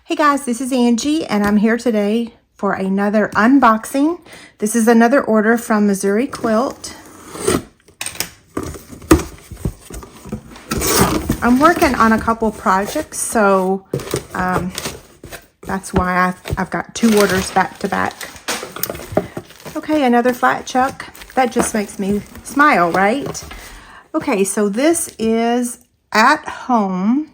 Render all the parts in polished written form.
Hey guys, this is Angie and I'm here today for another unboxing. This is another order from Missouri Quilt. I'm working on a couple projects, so that's why I've got two orders back to back. Okay, another flat chuck. That just makes me smile, right? Okay, so this is at home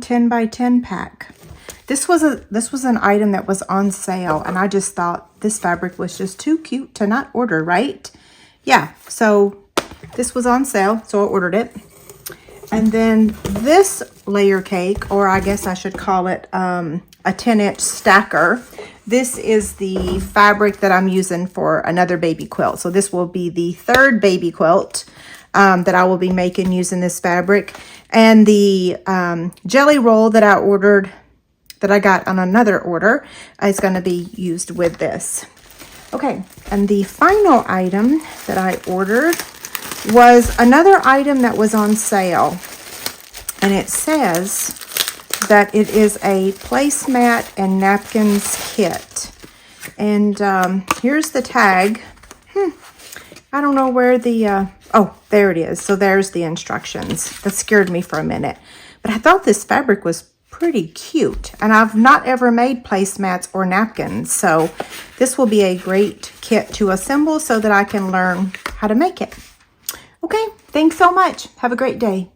10 by 10 pack. This was an item that was on sale, and I just thought this fabric was just too cute to not order, right? Yeah, so this was on sale, so I ordered it. And then this layer cake, or I guess I should call it a 10-inch stacker. This is the fabric that I'm using for another baby quilt. So this will be the third baby quilt that I will be making using this fabric. And the jelly roll that I ordered, that I got on another order, is going to be used with this. Okay, and the final item that I ordered was another item that was on sale. And it says that it is a placemat and napkins kit. And here's the tag. I don't know where the, oh, there it is. So there's the instructions. That scared me for a minute. But I thought this fabric was pretty cute. And I've not ever made placemats or napkins. So this will be a great kit to assemble so that I can learn how to make it. Okay, thanks so much. Have a great day.